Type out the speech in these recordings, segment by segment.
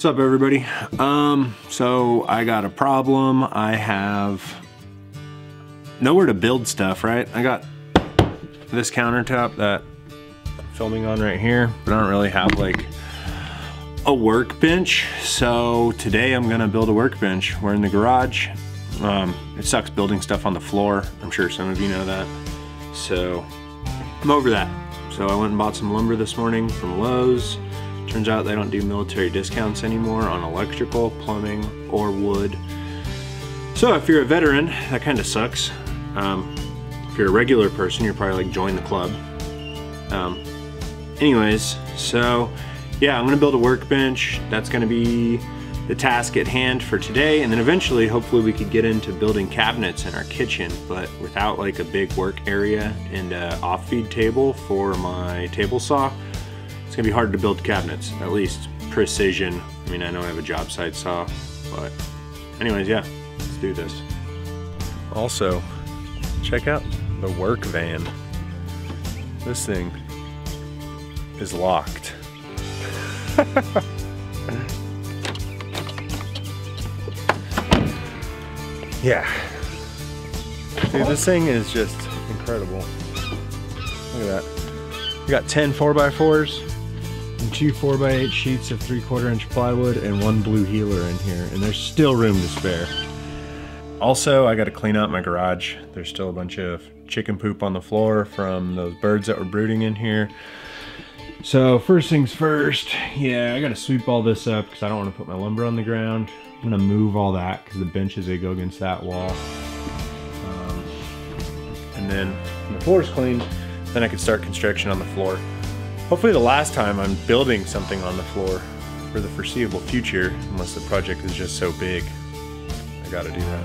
What's up, everybody? So I got a problem. I have nowhere to build stuff, right? I got this countertop that I'm filming on right here, but I don't really have like a workbench. So today I'm gonna build a workbench. We're in the garage. It sucks building stuff on the floor. I'm sure some of you know that. So I'm over that. So I went and bought some lumber this morning from Lowe's. Turns out they don't do military discounts anymore on electrical, plumbing, or wood. So if you're a veteran, that kind of sucks. If you're a regular person, you're probably like, join the club. Anyways, so yeah, I'm gonna build a workbench. That's gonna be the task at hand for today. And then eventually, hopefully we could get into building cabinets in our kitchen, but without like a big work area and a off-feed table for my table saw. It's gonna be hard to build cabinets, at least precision. I mean, I know I have a job site saw, but anyways, yeah, let's do this. Also, check out the work van. This thing is locked. Yeah. Dude, this thing is just incredible. Look at that. We got 10 4x4s. And 2 4x8 sheets of 3/4 inch plywood and 1 blue healer in here, and there's still room to spare. Also, I got to clean out my garage. There's still a bunch of chicken poop on the floor from those birds that were brooding in here. So first things first, yeah, I got to sweep all this up because I don't want to put my lumber on the ground. I'm gonna move all that because the benches, they go against that wall. And then when the floor's clean, then I can start construction on the floor. Hopefully the last time I'm building something on the floor for the foreseeable future, unless the project is just so big. I gotta do that.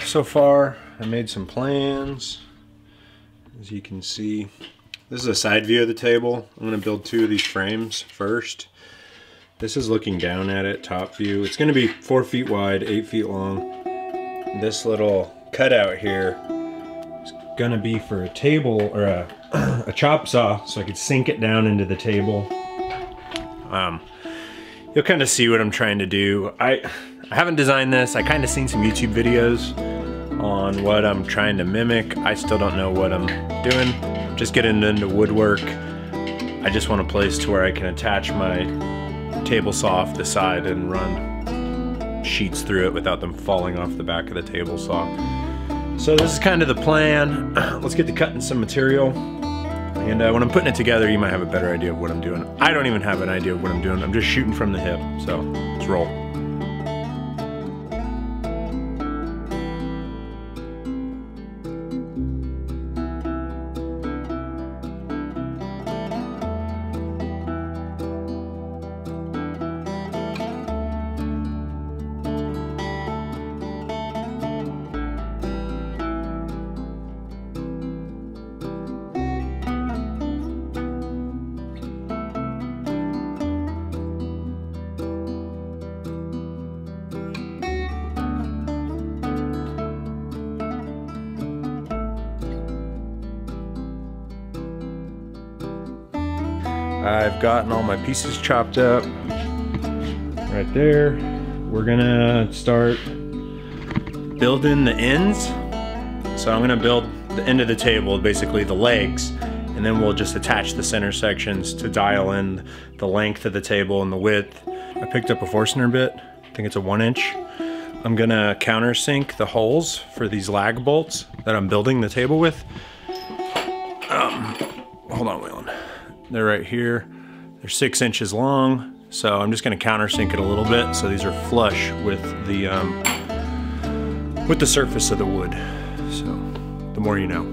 So far, I made some plans. As you can see, this is a side view of the table. I'm gonna build 2 of these frames first. This is looking down at it, top view. It's gonna be 4 feet wide, 8 feet long. This little cutout here is gonna be for a table or a chop saw, so I could sink it down into the table. You'll kind of see what I'm trying to do. I haven't designed this. I kind of seen some YouTube videos on what I'm trying to mimic. I still don't know what I'm doing. Just getting into woodwork. I just want a place to where I can attach my table saw off the side and run sheets through it without them falling off the back of the table saw. So this is kind of the plan. Let's get to cutting some material. And when I'm putting it together, you might have a better idea of what I'm doing. I don't even have an idea of what I'm doing. I'm just shooting from the hip. So let's roll. I've gotten all my pieces chopped up right there. We're gonna start building the ends. So I'm gonna build the end of the table, basically the legs, and then we'll just attach the center sections to dial in the length of the table and the width. I picked up a Forstner bit, I think it's a 1 inch. I'm gonna countersink the holes for these lag bolts that I'm building the table with. Hold on, Waylon. They're right here. They're 6 inches long, so I'm just going to countersink it a little bit so these are flush with the surface of the wood. So the more you know.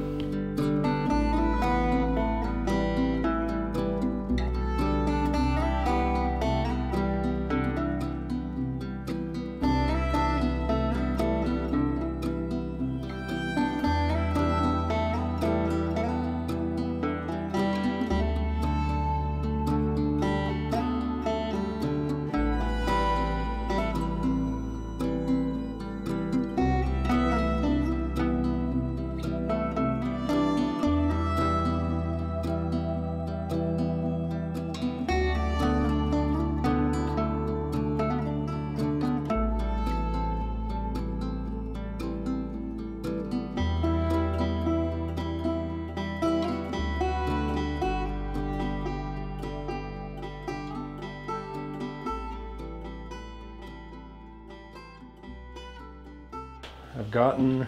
I've gotten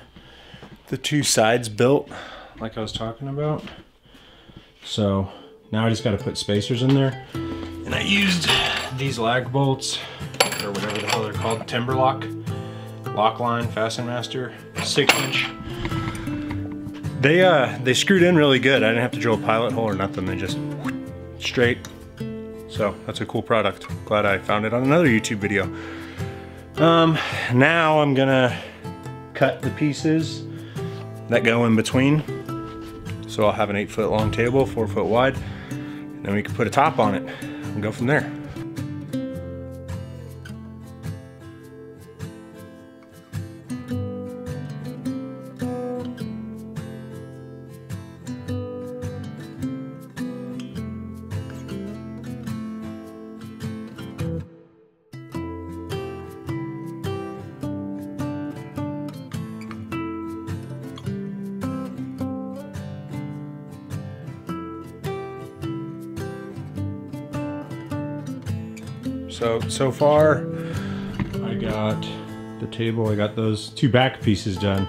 the two sides built like I was talking about. So now I just got to put spacers in there. And I used these lag bolts, or whatever the hell they're called, timber lock line, Fasten Master, 6-inch. They screwed in really good. I didn't have to drill a pilot hole or nothing. They just straight. So that's a cool product. Glad I found it on another YouTube video. Now I'm gonna cut the pieces that go in between. So I'll have an 8-foot long table, 4-foot wide, and then we can put a top on it and go from there. So far, I got the table, I got those two back pieces done.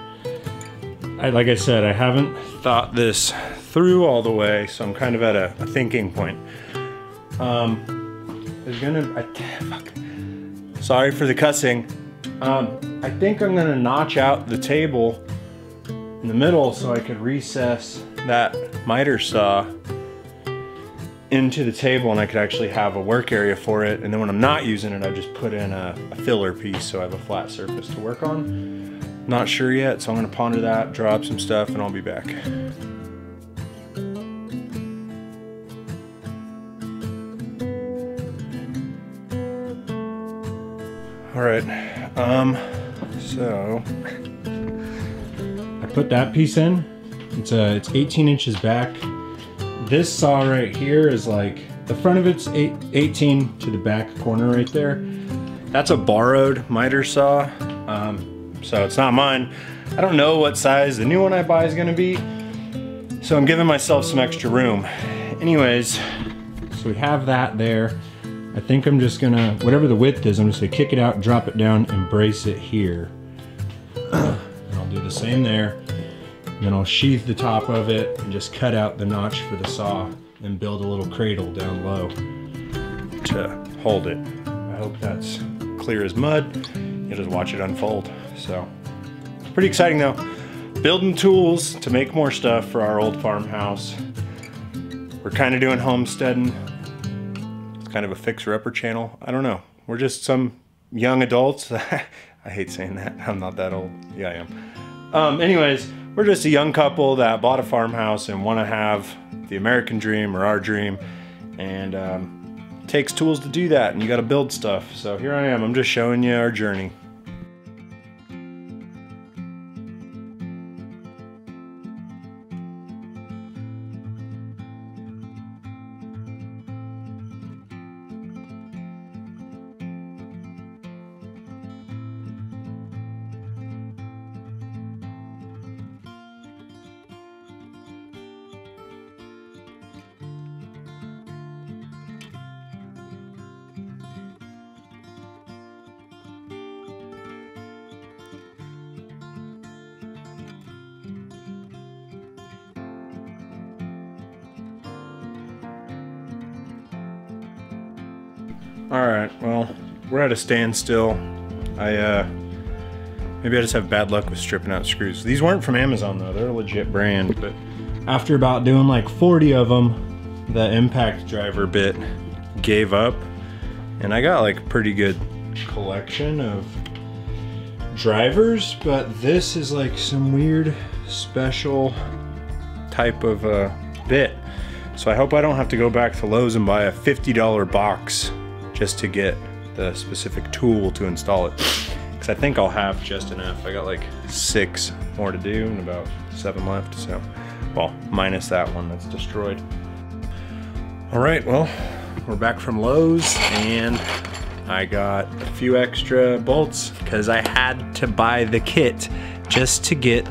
Like I said, I haven't thought this through all the way, so I'm kind of at a thinking point. Sorry for the cussing. I think I'm gonna notch out the table in the middle so I could recess that miter saw into the table and I could actually have a work area for it. And then when I'm not using it, I just put in a filler piece so I have a flat surface to work on. Not sure yet, so I'm gonna ponder that, draw up some stuff, and I'll be back. All right, so I put that piece in. It's 18 inches back. This saw right here is like, the front of it's 18 to the back corner right there. That's a borrowed miter saw, so it's not mine. I don't know what size the new one I buy is gonna be, so I'm giving myself some extra room. Anyways, so we have that there. I think I'm just gonna, whatever the width is, I'm just gonna kick it out, drop it down, and brace it here. And I'll do the same there. And then I'll sheath the top of it and just cut out the notch for the saw and build a little cradle down low to hold it. I hope that's clear as mud. You'll just watch it unfold. So, pretty exciting though. Building tools to make more stuff for our old farmhouse. We're kind of doing homesteading. It's kind of a fixer-upper channel. I don't know. We're just some young adults. I hate saying that. I'm not that old. Yeah, I am. Anyways, we're just a young couple that bought a farmhouse and want to have the American dream or our dream, and it takes tools to do that, and you got to build stuff. So here I am, I'm just showing you our journey. Alright, well, we're at a standstill. Maybe I just have bad luck with stripping out screws. These weren't from Amazon though, they're a legit brand, but after about doing like 40 of them, the impact driver bit gave up, and I got like a pretty good collection of drivers, but this is like some weird special type of bit. So I hope I don't have to go back to Lowe's and buy a $50 box just to get the specific tool to install it. Because I think I'll have just enough. I got like 6 more to do and about 7 left, so, well, minus that one that's destroyed. All right, well, we're back from Lowe's and I got a few extra bolts because I had to buy the kit just to get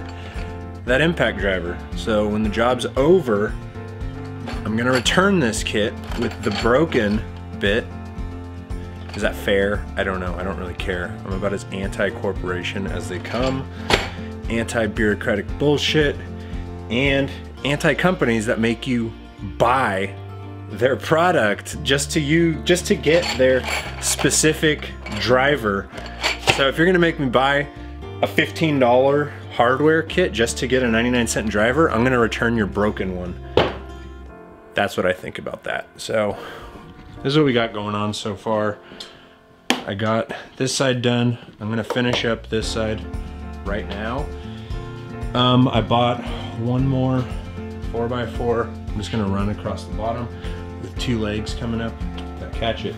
that impact driver. So when the job's over, I'm gonna return this kit with the broken bit Is that fair? I don't know. I don't really care. I'm about as anti-corporation as they come. Anti-bureaucratic bullshit. And anti-companies that make you buy their product just to get their specific driver. So if you're gonna make me buy a $15 hardware kit just to get a 99-cent driver, I'm gonna return your broken one. That's what I think about that. So this is what we got going on so far. I got this side done. I'm gonna finish up this side right now. I bought one more 4x4. I'm just gonna run across the bottom with 2 legs coming up that catch it.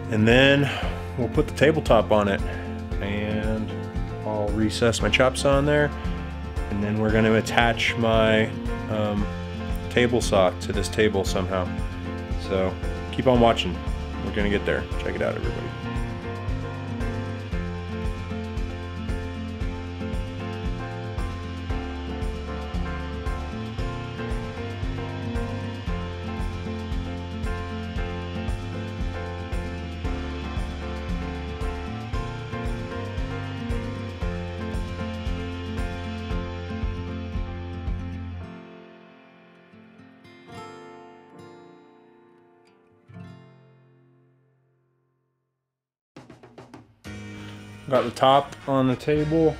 And then we'll put the tabletop on it, and I'll recess my chop saw in there, and then we're gonna attach my table saw to this table somehow. So keep on watching. We're gonna get there. Check it out, everybody. Got the top on the table.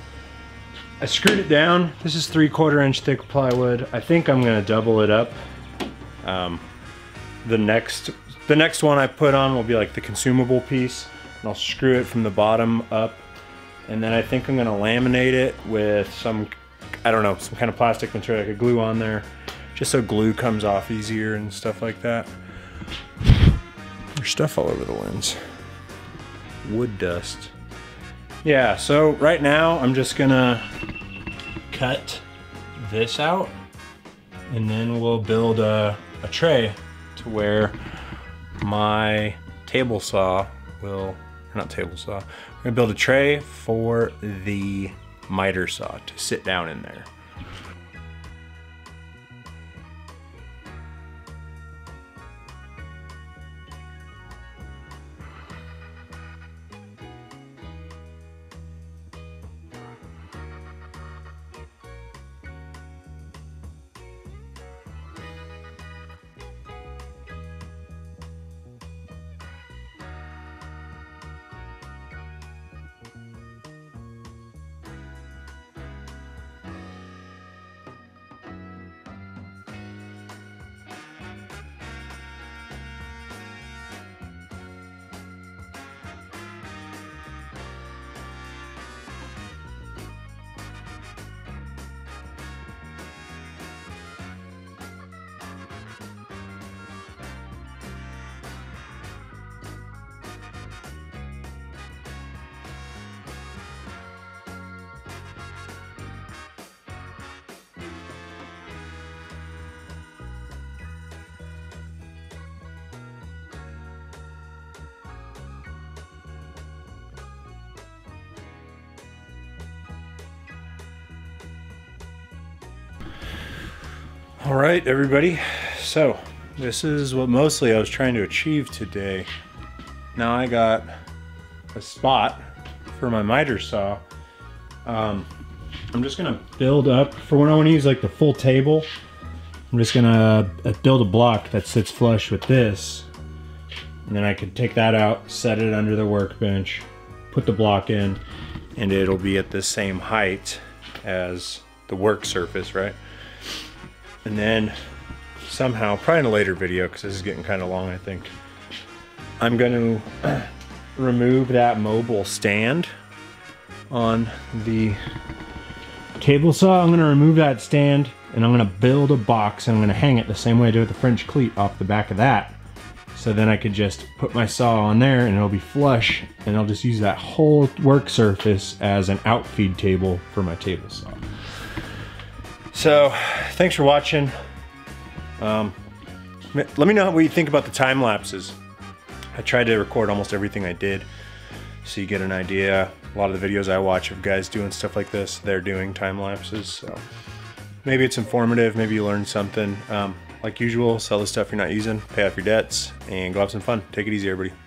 I screwed it down. This is 3/4 inch thick plywood. I think I'm gonna double it up. The next one I put on will be like the consumable piece, and I'll screw it from the bottom up. And then I think I'm gonna laminate it with some, I don't know, some kind of plastic material I could glue on there, just so glue comes off easier and stuff like that. There's stuff all over the lens. Wood dust. Yeah, so right now I'm just gonna cut this out, and then we'll build a tray to where my table saw will, not table saw, we're gonna build a tray for the miter saw to sit down in there. All right, everybody. So this is what mostly I was trying to achieve today. Now I got a spot for my miter saw. I'm just gonna build up, for when I wanna use like the full table, I'm just gonna build a block that sits flush with this. And then I could take that out, set it under the workbench, put the block in, and it'll be at the same height as the work surface, right? And then somehow, probably in a later video, because this is getting kind of long, I think, I'm going to remove that mobile stand on the table saw. I'm going to remove that stand, and I'm going to build a box, and I'm going to hang it the same way I do with the French cleat off the back of that. So then I could just put my saw on there, and it'll be flush, and I'll just use that whole work surface as an outfeed table for my table saw. So, thanks for watching. Let me know what you think about the time lapses. I tried to record almost everything I did, so you get an idea. A lot of the videos I watch of guys doing stuff like this, they're doing time lapses. So maybe it's informative, maybe you learned something. Like usual, sell the stuff you're not using, pay off your debts, and go have some fun. Take it easy, everybody.